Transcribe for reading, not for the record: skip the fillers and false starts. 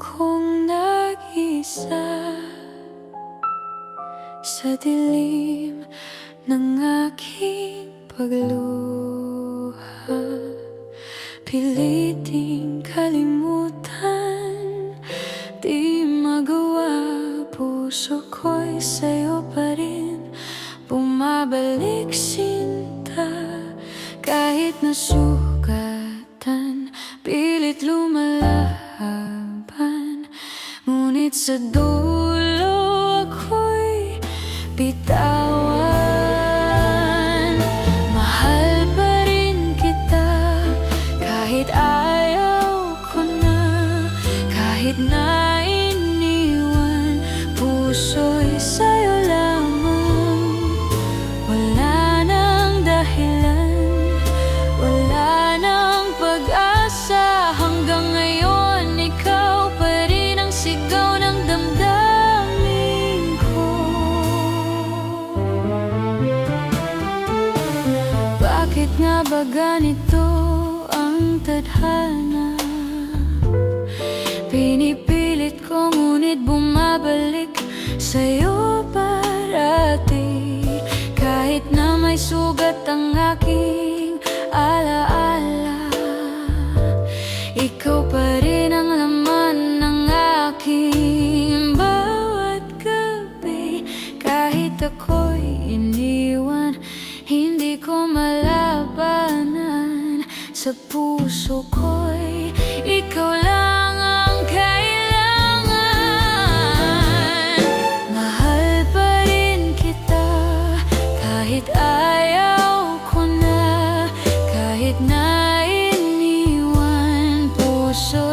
akong nag-isa sa dilim ng aking pagluha. Piliting kalimutan, di magawa. Puso ko'y sa'yo pa rin bumabalik sinta. Kahit nasugatan, pilit lumalaban, ngunit sa dulo ako'y bitawan. Mahal pa rin kita kahit ayaw ko na, kahit na iniwan. Puso'y sa'yo lamang, wala nang dahilan, wala nang pag-asa. Hanggang ngayon, ikaw pa rin ang sigaw ng damdamin ko. Bakit nga ba ganito ang tadhana? Pinipilit ko ngunit bumabalik sa'yo parati. Kahit na may sugat ang aking alaala, ikaw pa rin ang laman ng aking bawat gabi. Kahit ako'y iniwan, hindi ko malabanan. Sa puso ko'y ikaw lang ang kailangan. Mahal pa rin kita kahit ayaw ko na, kahit na iniwan. Puso